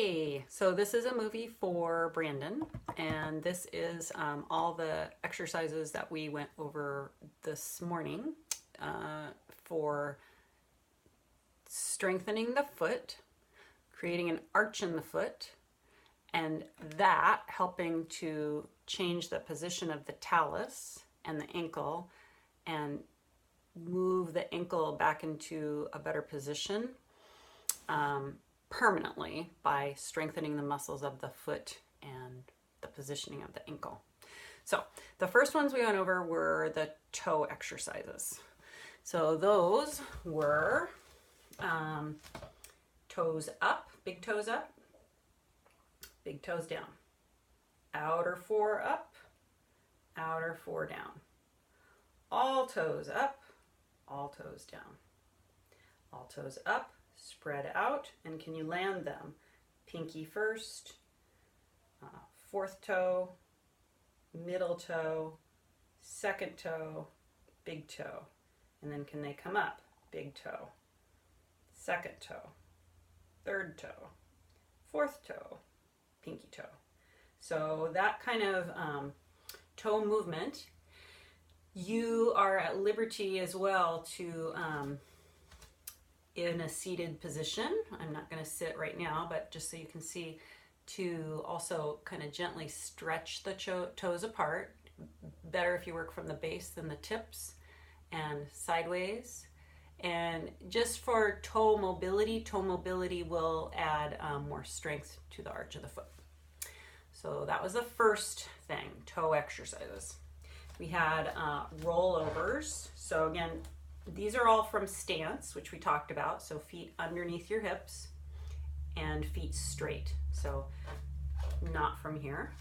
Hey, so this is a movie for Brandon, and this is all the exercises that we went over this morning for strengthening the foot, creating an arch in the foot, and that helping to change the position of the talus and the ankle and move the ankle back into a better position. Permanently by strengthening the muscles of the foot and the positioning of the ankle. So the first ones we went over were the toe exercises. So those were toes up, big toes down, outer four up, outer four down, all toes up, all toes down, all toes up, spread out, and can you land them? Pinky first, fourth toe, middle toe, second toe, big toe, and then can they come up? Big toe, second toe, third toe, fourth toe, pinky toe. So that kind of toe movement, you are at liberty as well to in a seated position. I'm not going to sit right now, but just so you can see, to also kind of gently stretch the toes apart. Better if you work from the base than the tips, and sideways. And just for toe mobility will add more strength to the arch of the foot. So that was the first thing, toe exercises. We had rollovers. So again, these are all from stance, which we talked about. So feet underneath your hips and feet straight. So not from here.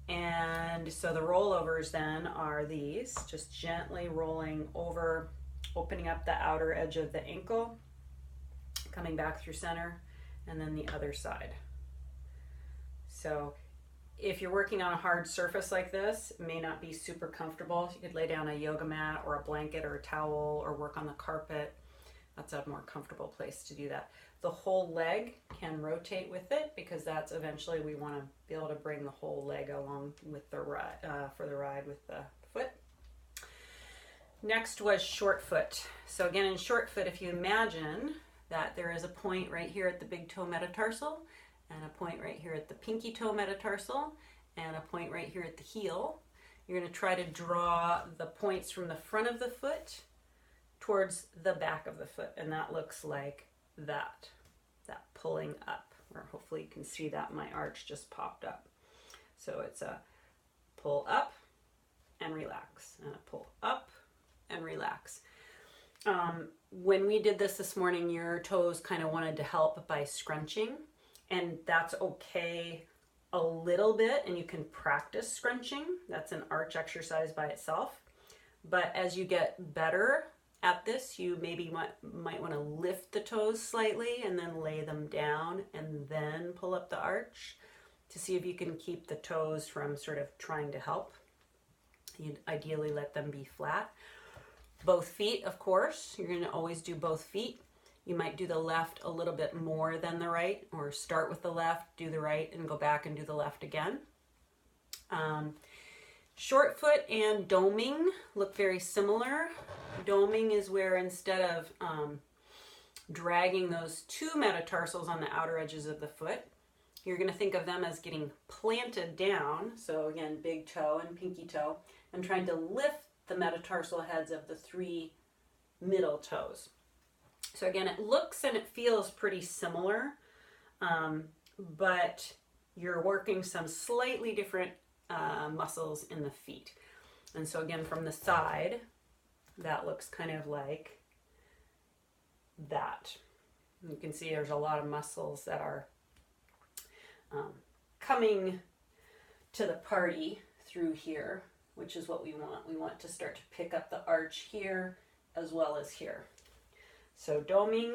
And so the rollovers then are these, just gently rolling over, opening up the outer edge of the ankle, coming back through center, and then the other side. So if you're working on a hard surface like this, it may not be super comfortable. You could lay down a yoga mat or a blanket or a towel or work on the carpet. That's a more comfortable place to do that. The whole leg can rotate with it because that's eventually we want to be able to bring the whole leg along with the ride, for the ride with the foot. Next was short foot. So again, in short foot, if you imagine that there is a point right here at the big toe metatarsal, and a point right here at the pinky toe metatarsal, and a point right here at the heel. You're going to try to draw the points from the front of the foot towards the back of the foot, and that looks like that pulling up, or hopefully you can see that my arch just popped up. So it's a pull up and relax, and a pull up and relax. When we did this morning, your toes kind of wanted to help by scrunching. And that's okay a little bit, and you can practice scrunching. That's an arch exercise by itself. But as you get better at this, you maybe might want to lift the toes slightly and then lay them down and then pull up the arch to see if you can keep the toes from sort of trying to help. You'd ideally let them be flat. Both feet, of course. You're going to always do both feet. You might do the left a little bit more than the right, or start with the left, do the right, and go back and do the left again. Short foot and doming look very similar. Doming is where instead of dragging those two metatarsals on the outer edges of the foot, you're going to think of them as getting planted down. So again, big toe and pinky toe, and trying to lift the metatarsal heads of the three middle toes. So again, it looks and it feels pretty similar, but you're working some slightly different muscles in the feet. And so again, from the side, that looks kind of like that. You can see there's a lot of muscles that are coming to the party through here, which is what we want. We want to start to pick up the arch here as well as here. So doming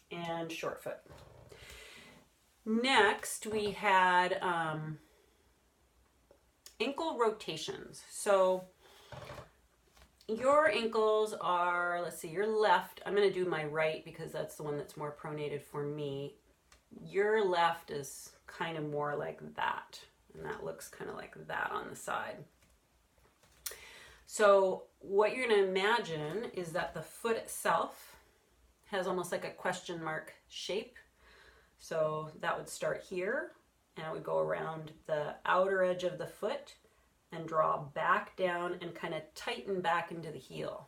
and short foot. Next, we had ankle rotations. So your ankles are, let's see, your left, I'm going to do my right because that's the one that's more pronated for me. Your left is kind of more like that, and that looks kind of like that on the side. So what you're going to imagine is that the foot itself has almost like a question mark shape. So that would start here, and it would go around the outer edge of the foot and draw back down and kind of tighten back into the heel.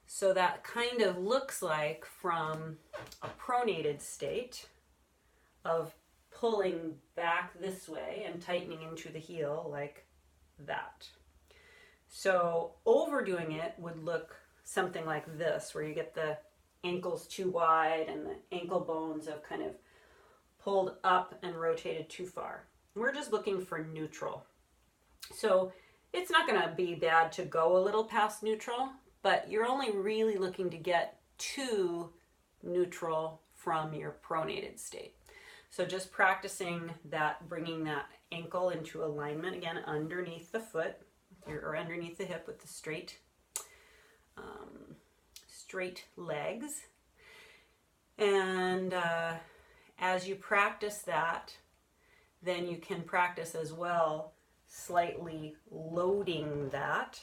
So that kind of looks like from a pronated state of pulling back this way and tightening into the heel like that. So overdoing it would look something like this, where you get the ankles too wide and the ankle bones have kind of pulled up and rotated too far. We're just looking for neutral. So it's not going to be bad to go a little past neutral, but you're only really looking to get to neutral from your pronated state. So just practicing that, bringing that ankle into alignment again underneath the foot or underneath the hip with the straight legs. And as you practice that, then you can practice as well slightly loading that.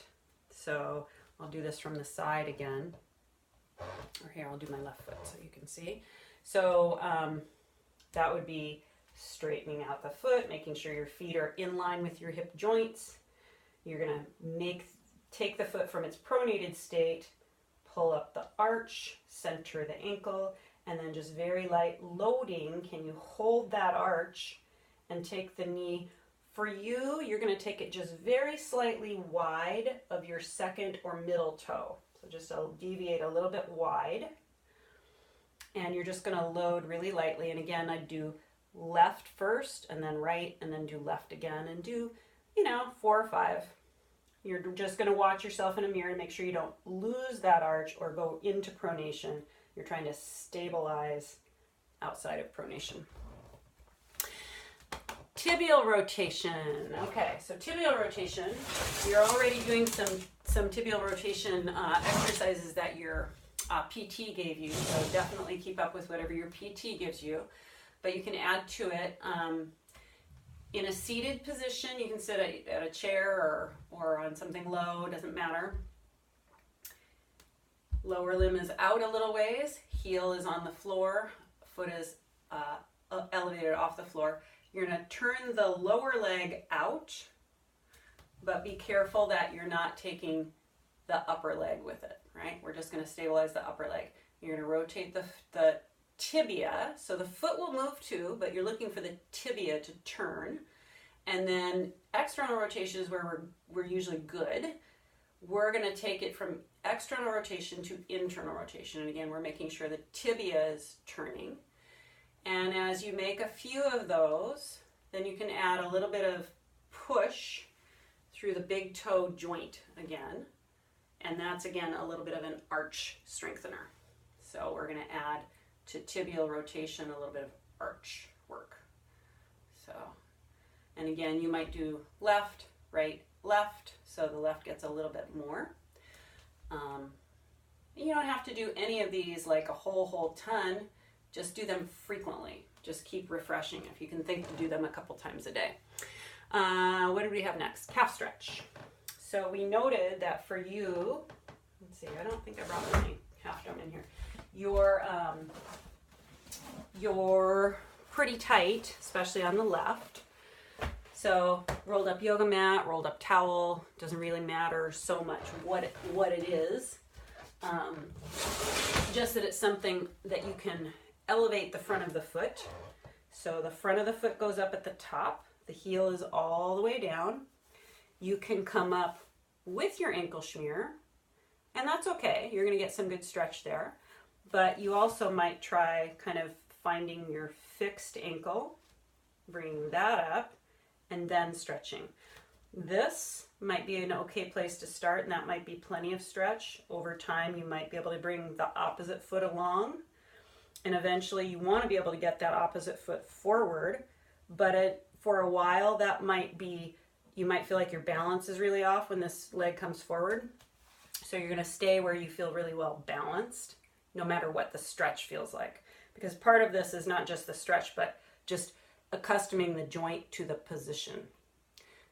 So I'll do this from the side again. Or here, I'll do my left foot so you can see. So that would be straightening out the foot, making sure your feet are in line with your hip joints. You're going to take the foot from its pronated state, pull up the arch, center the ankle, and then just very light loading. Can you hold that arch and take the knee? For you, you're going to take it just very slightly wide of your second or middle toe. So just deviate a little bit wide. And you're just going to load really lightly. And again, I'd do left first and then right and then do left again and do, 4 or 5. You're just going to watch yourself in a mirror and make sure you don't lose that arch or go into pronation. You're trying to stabilize outside of pronation. Tibial rotation. Okay, so tibial rotation, you're already doing some tibial rotation exercises that your PT gave you, so definitely keep up with whatever your PT gives you. But you can add to it. In a seated position, you can sit at a chair or on something low, doesn't matter. Lower limb is out a little ways, heel is on the floor, foot is elevated off the floor. You're going to turn the lower leg out, but be careful that you're not taking the upper leg with it, right? We're just going to stabilize the upper leg. You're going to rotate the tibia, so the foot will move too, but you're looking for the tibia to turn. And then external rotation is where we're usually good. We're going to take it from external rotation to internal rotation. And again, we're making sure the tibia is turning. And as you make a few of those, then you can add a little bit of push through the big toe joint again. And that's, again, a little bit of an arch strengthener. So we're going to add to tibial rotation a little bit of arch work. So, and again, you might do left, right, left, so the left gets a little bit more. You don't have to do any of these like a whole ton. Just do them frequently. Just keep refreshing if you can think to do them a couple times a day. What do we have next? Calf stretch. So we noted that for you, let's see, I don't think I brought my half dome in here. You're pretty tight, especially on the left. So rolled up yoga mat, rolled up towel, doesn't really matter so much what it is. Just that it's something that you can elevate the front of the foot. So the front of the foot goes up at the top. The heel is all the way down. You can come up with your ankle schmear, and that's okay. You're going to get some good stretch there. But you also might try kind of finding your fixed ankle, bringing that up, and then stretching. This might be an okay place to start, and that might be plenty of stretch. Over time, you might be able to bring the opposite foot along, and eventually you want to be able to get that opposite foot forward, but for a while that might be, you might feel like your balance is really off when this leg comes forward. So you're going to stay where you feel really well balanced, no matter what the stretch feels like. because part of this is not just the stretch, but just accustoming the joint to the position,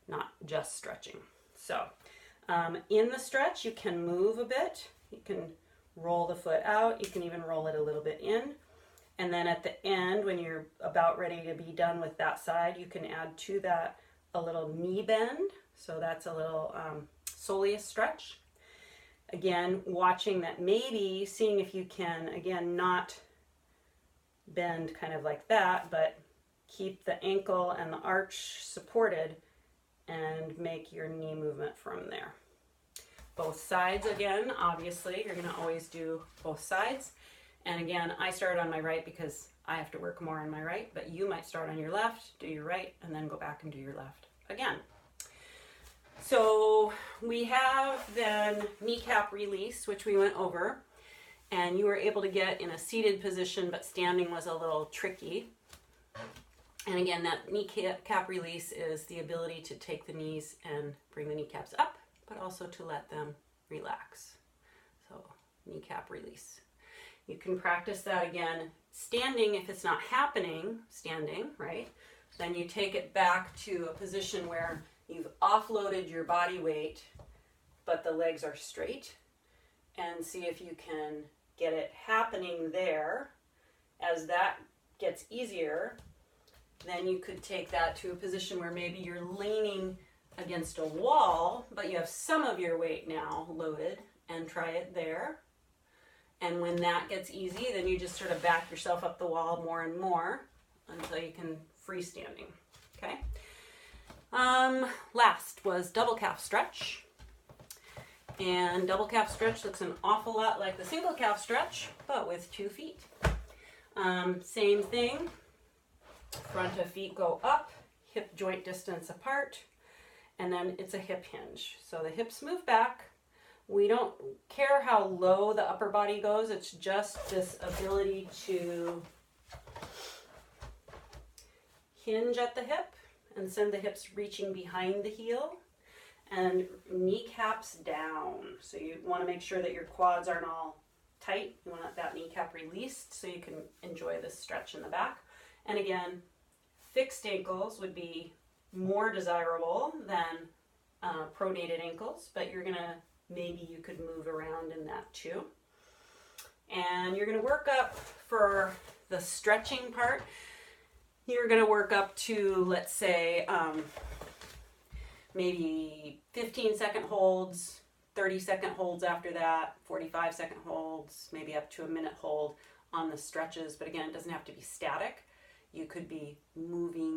not just stretching. So in the stretch, you can move a bit. You can roll the foot out. You can even roll it a little bit in. And then at the end, when you're about ready to be done with that side, you can add to that a little knee bend. So that's a little soleus stretch. Again, watching that, maybe seeing if you can, again, not bend kind of like that, but keep the ankle and the arch supported and make your knee movement from there. Both sides, again, obviously, you're going to always do both sides. And again, I started on my right because I have to work more on my right, but you might start on your left, do your right, and then go back and do your left again. So we have then kneecap release, which we went over, and you were able to get in a seated position, but standing was a little tricky. And again, that kneecap release is the ability to take the knees and bring the kneecaps up, but also to let them relax. So kneecap release. You can practice that again standing. If it's not happening standing, right, then you take it back to a position where you've offloaded your body weight, but the legs are straight, and see if you can get it happening there. As that gets easier, then you could take that to a position where maybe you're leaning against a wall, but you have some of your weight now loaded, and try it there. And when that gets easy, then you just sort of back yourself up the wall more and more until you can freestanding, okay? Last was double calf stretch. And double calf stretch looks an awful lot like the single calf stretch, but with 2 feet. Same thing. Front of feet go up, hip joint distance apart, and then it's a hip hinge. So the hips move back. We don't care how low the upper body goes. It's just this ability to hinge at the hip and send the hips reaching behind the heel, and kneecaps down. So you want to make sure that your quads aren't all tight. You want that kneecap released so you can enjoy this stretch in the back. And again, fixed ankles would be more desirable than pronated ankles, but you're gonna, maybe you could move around in that too. And you're gonna work up for the stretching part. You're gonna work up to, let's say, maybe 15-second holds, 30-second holds after that, 45-second holds, maybe up to a minute hold on the stretches. But again, it doesn't have to be static. You could be moving